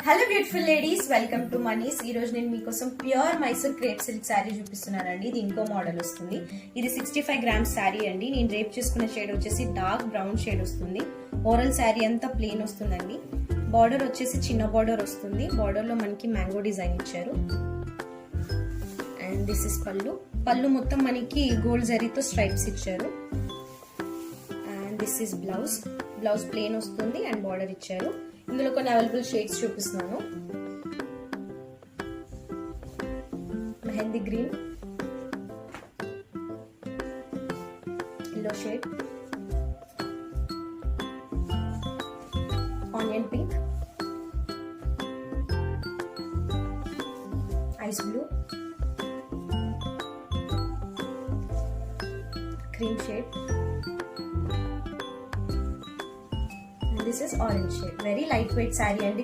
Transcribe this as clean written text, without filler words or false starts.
Hello beautiful ladies, welcome to Mani's. ఈ రోజు నేను మీకోసం pure Mysore crepe silk sari చూపిస్తున్నానండి. ఇది ఇంకో మోడల్ వస్తుంది. ఇది 65 గ్రామ్స్ శారీ అండి. నేను రేప్ చేసుకున్న షేడ్ వచ్చేసి డార్క్ బ్రౌన్ షేడ్ వస్తుంది. ఓవరాల్ శారీ అంతా ప్లెయిన్ వస్తుందండి. బార్డర్ వచ్చేసి చిన్న బార్డర్ వస్తుంది. బార్డర్ లో మనకి మ్యాంగో డిజైన్ ఇచ్చారు. అండ్ దిస్ ఇస్ పళ్ళు. పళ్ళు మొత్తం మనకి గోల్డ్ జరీతో స్ట్రైప్స్ ఇచ్చారు. And this is blouse. Blouse plain వస్తుంది అండ్ బార్డర్ ఇచ్చారు. ఇందులో కొన్ని అవైలబుల్ షేడ్స్ చూపిస్తున్నాను. Mehndi green, yellow shade, onion pink, ice blue, cream shade, this is orange shade. Very lightweight saree and